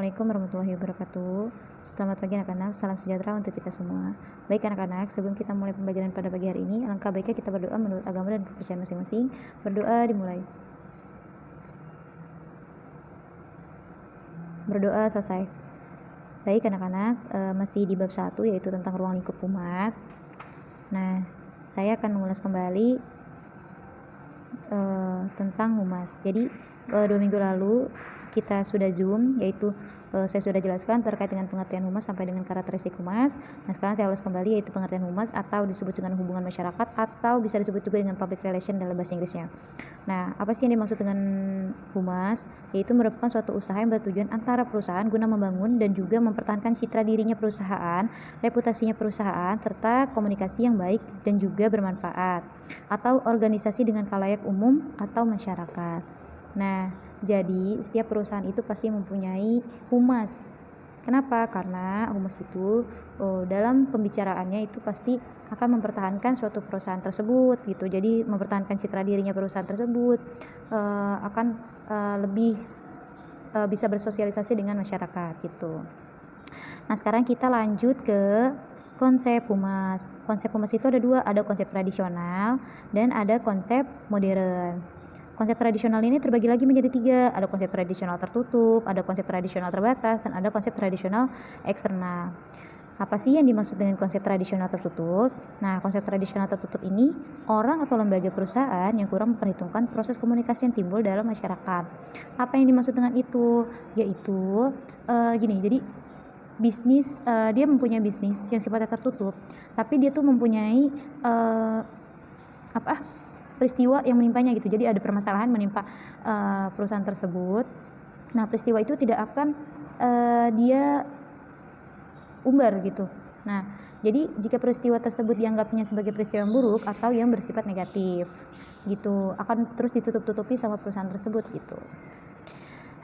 Assalamualaikum warahmatullahi wabarakatuh. Selamat pagi anak-anak, salam sejahtera untuk kita semua. Baik anak-anak, sebelum kita mulai pembelajaran pada pagi hari ini, alangkah baiknya kita berdoa menurut agama dan kepercayaan masing-masing. Berdoa dimulai. Berdoa selesai. Baik anak-anak, masih di bab 1 yaitu tentang ruang lingkup humas. Nah, saya akan mengulas kembali tentang humas. Jadi 2 minggu lalu kita sudah zoom, yaitu saya sudah jelaskan terkait dengan pengertian humas sampai dengan karakteristik humas. Nah, sekarang saya ulas kembali yaitu pengertian humas atau disebut dengan hubungan masyarakat atau bisa disebut juga dengan public relation dalam bahasa Inggrisnya. Nah, apa sih yang dimaksud dengan humas? Yaitu merupakan suatu usaha yang bertujuan antara perusahaan guna membangun dan juga mempertahankan citra dirinya perusahaan, reputasinya perusahaan, serta komunikasi yang baik dan juga bermanfaat, atau organisasi dengan khalayak umum atau masyarakat. Nah, jadi setiap perusahaan itu pasti mempunyai humas. Kenapa? Karena humas itu dalam pembicaraannya itu pasti akan mempertahankan suatu perusahaan tersebut gitu. Jadi mempertahankan citra dirinya perusahaan tersebut akan lebih bisa bersosialisasi dengan masyarakat gitu. Nah, sekarang kita lanjut ke konsep humas. Konsep humas itu ada 2, ada konsep tradisional dan ada konsep modern. Konsep tradisional ini terbagi lagi menjadi 3, ada konsep tradisional tertutup, ada konsep tradisional terbatas, dan ada konsep tradisional eksternal. Apa sih yang dimaksud dengan konsep tradisional tertutup? Nah, konsep tradisional tertutup ini orang atau lembaga perusahaan yang kurang memperhitungkan proses komunikasi yang timbul dalam masyarakat. Apa yang dimaksud dengan itu? Yaitu gini, jadi bisnis, dia mempunyai bisnis yang sifatnya tertutup, tapi dia tuh mempunyai peristiwa yang menimpanya gitu. Jadi ada permasalahan menimpa perusahaan tersebut. Nah, peristiwa itu tidak akan dia umbar gitu. Nah, jadi jika peristiwa tersebut dianggapnya sebagai peristiwa yang buruk atau yang bersifat negatif gitu, akan terus ditutup-tutupi sama perusahaan tersebut gitu.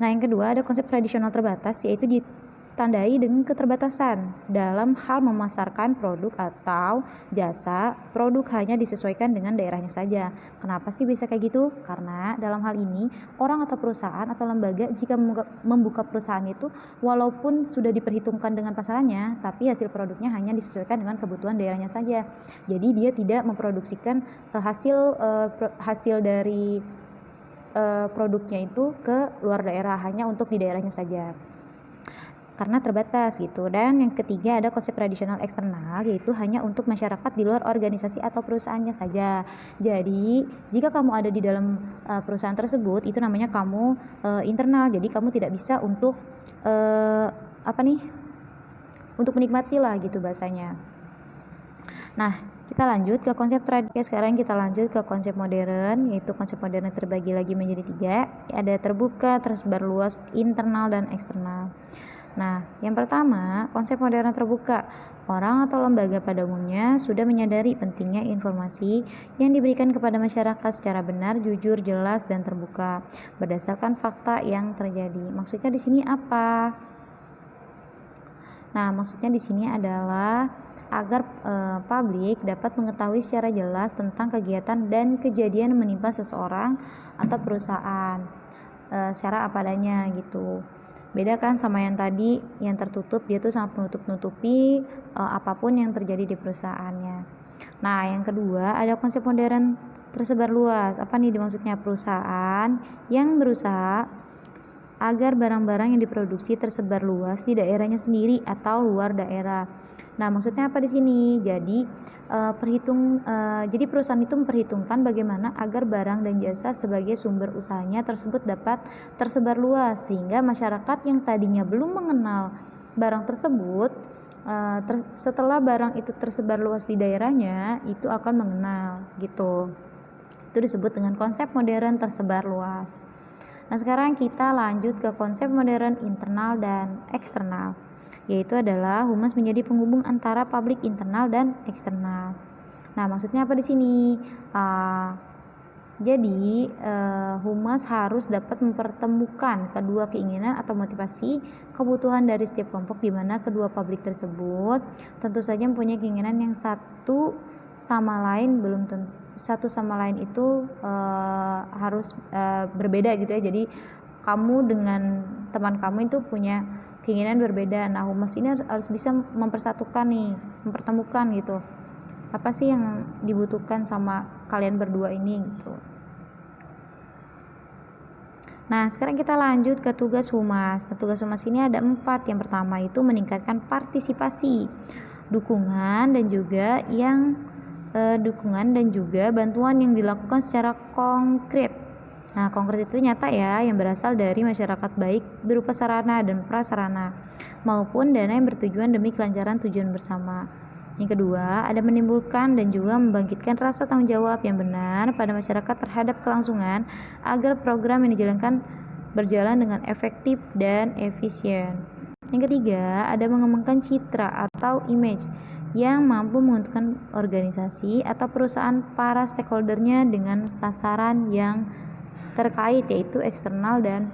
Nah, yang kedua ada konsep tradisional terbatas, yaitu ditandai dengan keterbatasan dalam hal memasarkan produk atau jasa. Produk hanya disesuaikan dengan daerahnya saja. Kenapa sih bisa kayak gitu? Karena dalam hal ini orang atau perusahaan atau lembaga jika membuka perusahaan itu walaupun sudah diperhitungkan dengan pasarannya, tapi hasil produknya hanya disesuaikan dengan kebutuhan daerahnya saja. Jadi dia tidak memproduksikan hasil dari produknya itu ke luar daerah, hanya untuk di daerahnya saja karena terbatas gitu. Dan yang ketiga ada konsep tradisional eksternal, yaitu hanya untuk masyarakat di luar organisasi atau perusahaannya saja. Jadi jika kamu ada di dalam perusahaan tersebut, itu namanya kamu internal. Jadi kamu tidak bisa untuk untuk menikmati lah gitu bahasanya. Nah, kita lanjut ke konsep tradisional. Sekarang kita lanjut ke konsep modern, yaitu konsep modern terbagi lagi menjadi 3. Ada terbuka, tersebar luas, internal, dan eksternal. Nah, yang pertama, konsep modern terbuka. Orang atau lembaga pada umumnya sudah menyadari pentingnya informasi yang diberikan kepada masyarakat secara benar, jujur, jelas, dan terbuka berdasarkan fakta yang terjadi. Maksudnya di sini apa? Nah, maksudnya di sini adalah agar publik dapat mengetahui secara jelas tentang kegiatan dan kejadian menimpa seseorang atau perusahaan secara apa adanya gitu. Beda kan sama yang tadi, yang tertutup, dia tuh sangat menutup-nutupi apapun yang terjadi di perusahaannya. Nah, yang kedua ada konsep modern tersebar luas. Apa nih dimaksudnya? Perusahaan yang berusaha agar barang-barang yang diproduksi tersebar luas di daerahnya sendiri atau luar daerah. Nah, maksudnya apa di sini? Jadi jadi perusahaan itu memperhitungkan bagaimana agar barang dan jasa sebagai sumber usahanya tersebut dapat tersebar luas, sehingga masyarakat yang tadinya belum mengenal barang tersebut setelah barang itu tersebar luas di daerahnya itu akan mengenal gitu. Itu disebut dengan konsep modern tersebar luas. Nah, sekarang kita lanjut ke konsep modern internal dan eksternal, yaitu adalah humas menjadi penghubung antara publik internal dan eksternal. Nah, maksudnya apa di sini? Jadi humas harus dapat mempertemukan kedua keinginan atau motivasi kebutuhan dari setiap kelompok, di mana kedua publik tersebut tentu saja mempunyai keinginan yang satu sama lain itu harus berbeda gitu ya. Jadi kamu dengan teman kamu itu punya keinginan berbeda. Nah, humas ini harus bisa mempersatukan nih, mempertemukan gitu. Apa sih yang dibutuhkan sama kalian berdua ini gitu. Nah, sekarang kita lanjut ke tugas humas. Nah, tugas humas ini ada 4. Yang pertama itu meningkatkan partisipasi, dukungan dan juga bantuan yang dilakukan secara konkret. Nah, konkret itu nyata ya, yang berasal dari masyarakat baik berupa sarana dan prasarana maupun dana yang bertujuan demi kelancaran tujuan bersama. Yang kedua, ada menimbulkan dan juga membangkitkan rasa tanggung jawab yang benar pada masyarakat terhadap kelangsungan agar program yang dijalankan berjalan dengan efektif dan efisien. Yang ketiga, ada mengembangkan citra atau image yang mampu menguntungkan organisasi atau perusahaan para stakeholdernya dengan sasaran yang terkait, yaitu eksternal dan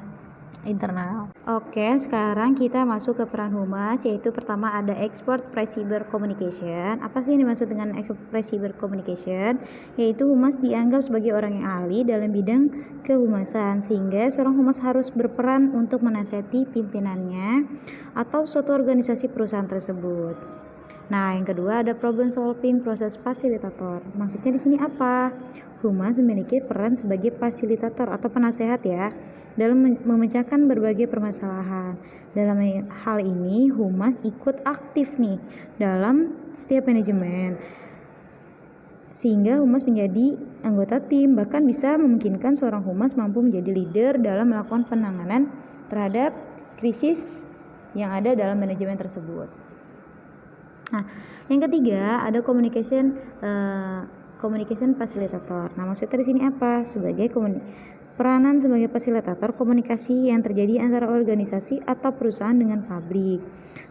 internal. Oke, sekarang kita masuk ke peran humas, yaitu pertama ada expert pre-cyber communication. Apa sih yang dimaksud dengan expert pre-cyber communication? Yaitu humas dianggap sebagai orang yang ahli dalam bidang kehumasan, sehingga seorang humas harus berperan untuk menasihati pimpinannya atau suatu organisasi perusahaan tersebut. Nah, yang kedua ada problem solving proses fasilitator. Maksudnya di sini apa? Humas memiliki peran sebagai fasilitator atau penasehat ya, dalam memecahkan berbagai permasalahan. Dalam hal ini, humas ikut aktif nih dalam setiap manajemen. Sehingga humas menjadi anggota tim, bahkan bisa memungkinkan seorang humas mampu menjadi leader dalam melakukan penanganan terhadap krisis yang ada dalam manajemen tersebut. Nah, yang ketiga ada communication facilitator. Nah, maksudnya di sini apa? Sebagai peranan sebagai fasilitator komunikasi yang terjadi antara organisasi atau perusahaan dengan publik,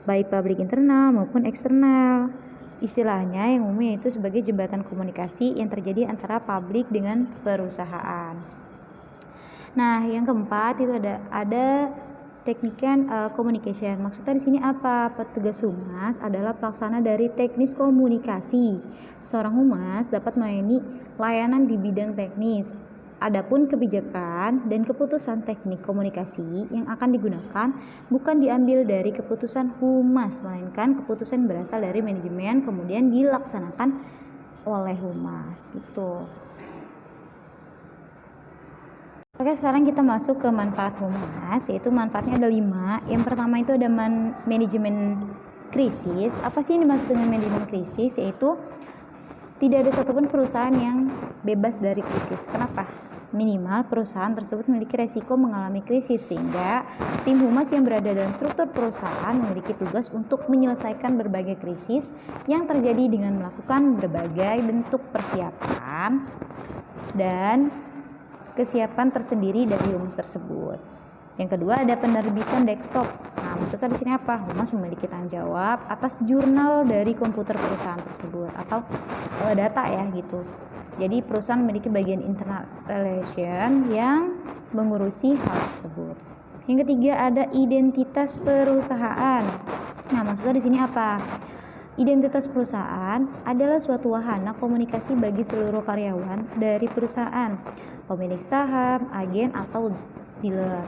baik publik internal maupun eksternal. Istilahnya yang umumnya itu sebagai jembatan komunikasi yang terjadi antara publik dengan perusahaan. Nah, yang keempat itu ada teknikan communication. Maksudnya di sini apa? Petugas humas adalah pelaksana dari teknis komunikasi. Seorang humas dapat melayani layanan di bidang teknis. Adapun kebijakan dan keputusan teknik komunikasi yang akan digunakan bukan diambil dari keputusan humas, melainkan keputusan berasal dari manajemen kemudian dilaksanakan oleh humas gitu. Oke, sekarang kita masuk ke manfaat humas, yaitu manfaatnya ada 5. Yang pertama itu ada manajemen krisis. Apa sih yang dimaksud dengan manajemen krisis? Yaitu tidak ada satupun perusahaan yang bebas dari krisis. Kenapa? Minimal perusahaan tersebut memiliki resiko mengalami krisis, sehingga tim humas yang berada dalam struktur perusahaan memiliki tugas untuk menyelesaikan berbagai krisis yang terjadi dengan melakukan berbagai bentuk persiapan dan kesiapan tersendiri dari humas tersebut. Yang kedua ada penerbitan desktop. Nah, maksudnya di sini apa? Humas memiliki tanggung jawab atas jurnal dari komputer perusahaan tersebut atau data ya gitu. Jadi perusahaan memiliki bagian internal relation yang mengurusi hal tersebut. Yang ketiga ada identitas perusahaan. Nah, maksudnya di sini apa? Identitas perusahaan adalah suatu wahana komunikasi bagi seluruh karyawan dari perusahaan, pemilik saham, agen atau dealer,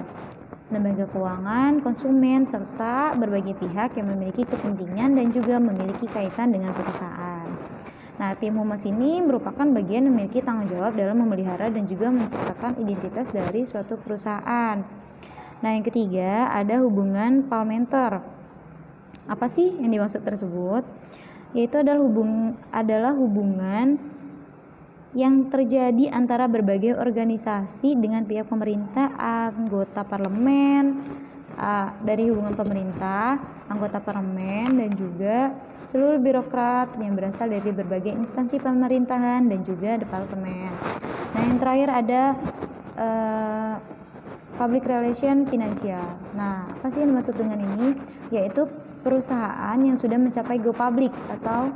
lembaga keuangan, konsumen, serta berbagai pihak yang memiliki kepentingan dan juga memiliki kaitan dengan perusahaan. Nah, tim humas ini merupakan bagian yang memiliki tanggung jawab dalam memelihara dan juga menciptakan identitas dari suatu perusahaan. Nah, yang ketiga ada hubungan parlementer. Apa sih yang dimaksud tersebut? Yaitu adalah hubungan yang terjadi antara berbagai organisasi dengan pihak pemerintah, anggota parlemen, dari hubungan pemerintah, anggota parlemen, dan juga seluruh birokrat yang berasal dari berbagai instansi pemerintahan dan juga departemen. Nah, yang terakhir ada public relation finansial. Nah, apa sih yang dimaksud dengan ini? Yaitu perusahaan yang sudah mencapai go public atau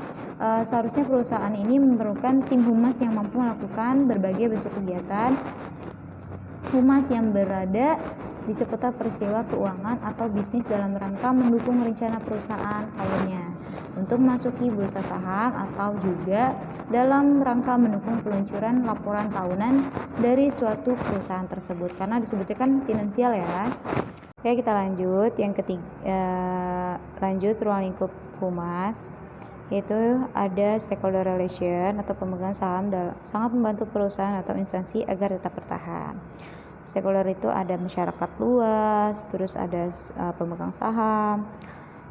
seharusnya perusahaan ini memerlukan tim humas yang mampu melakukan berbagai bentuk kegiatan humas yang berada di seputar peristiwa keuangan atau bisnis dalam rangka mendukung rencana perusahaan lainnya. untuk memasuki bursa saham atau juga dalam rangka mendukung peluncuran laporan tahunan dari suatu perusahaan tersebut, karena disebutnya kan finansial ya. Oke, kita lanjut. Yang ketiga, lanjut ruang lingkup humas, yaitu ada stakeholder relation atau pemegang saham sangat membantu perusahaan atau instansi agar tetap bertahan. Stakeholder itu ada masyarakat luas, terus ada pemegang saham.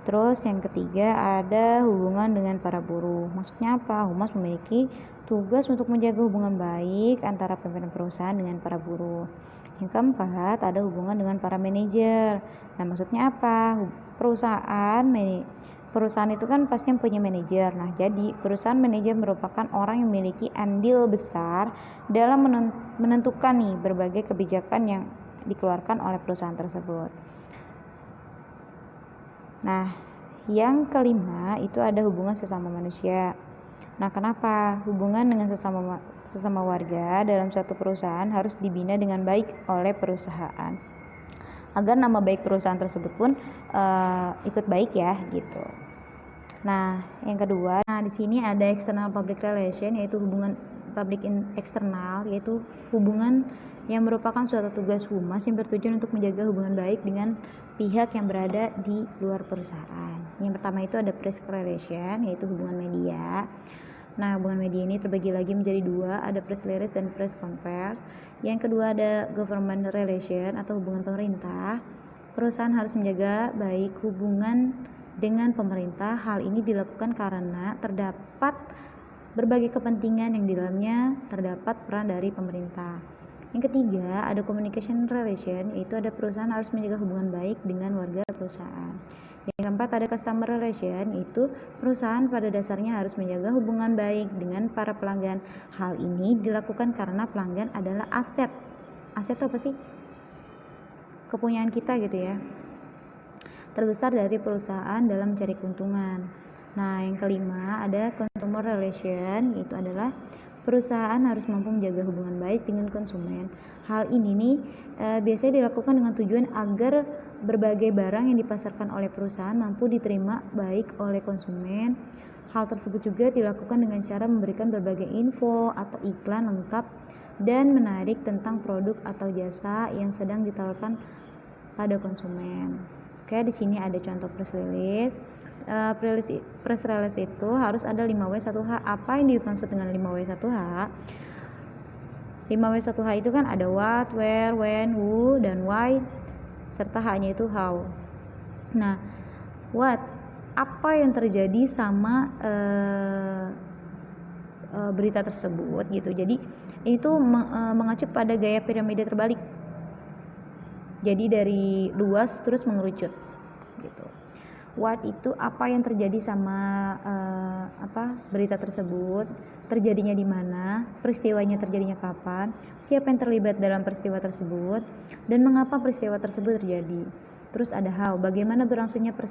Terus yang ketiga ada hubungan dengan para buruh. Maksudnya apa? Humas memiliki tugas untuk menjaga hubungan baik antara pimpinan perusahaan dengan para buruh. Yang keempat ada hubungan dengan para manajer. Nah, maksudnya apa? Perusahaan itu kan pasti punya manajer. Nah, jadi perusahaan manajer merupakan orang yang memiliki andil besar dalam menentukan nih berbagai kebijakan yang dikeluarkan oleh perusahaan tersebut. Nah, yang kelima itu ada hubungan sesama manusia. Nah, kenapa hubungan dengan sesama warga dalam suatu perusahaan harus dibina dengan baik oleh perusahaan, agar nama baik perusahaan tersebut pun ikut baik ya gitu. Nah, yang kedua, di sini ada external public relation, yaitu hubungan publik eksternal, yaitu hubungan yang merupakan suatu tugas humas yang bertujuan untuk menjaga hubungan baik dengan pihak yang berada di luar perusahaan. Yang pertama itu ada press relation, yaitu hubungan media. Nah, hubungan media ini terbagi lagi menjadi dua, ada press release dan press conference. Yang kedua ada government relation atau hubungan pemerintah. Perusahaan harus menjaga baik hubungan dengan pemerintah. Hal ini dilakukan karena terdapat berbagai kepentingan yang di dalamnya terdapat peran dari pemerintah. Yang ketiga ada communication relation, yaitu ada perusahaan harus menjaga hubungan baik dengan warga perusahaan. Yang keempat ada customer relation, yaitu perusahaan pada dasarnya harus menjaga hubungan baik dengan para pelanggan. Hal ini dilakukan karena pelanggan adalah aset. Aset itu apa sih? Kepunyaan kita gitu ya, terbesar dari perusahaan dalam mencari keuntungan. Nah, yang kelima ada consumer relation, yaitu adalah perusahaan harus mampu menjaga hubungan baik dengan konsumen. Hal ini nih biasanya dilakukan dengan tujuan agar berbagai barang yang dipasarkan oleh perusahaan mampu diterima baik oleh konsumen. Hal tersebut juga dilakukan dengan cara memberikan berbagai info atau iklan lengkap dan menarik tentang produk atau jasa yang sedang ditawarkan pada konsumen. Oke, di sini ada contoh press release. Press release itu harus ada 5W1H. Apa yang dimaksud dengan 5W1H? 5W1H itu kan ada what, where, when, who, dan why, serta H-nya itu how. Nah, what, apa yang terjadi sama berita tersebut gitu. Jadi itu mengacu pada gaya piramida terbalik. Jadi dari luas terus mengerucut gitu. What itu apa yang terjadi sama berita tersebut, terjadinya di mana, peristiwanya terjadinya kapan, siapa yang terlibat dalam peristiwa tersebut, dan mengapa peristiwa tersebut terjadi. Terus ada how, bagaimana berlangsungnya peristiwa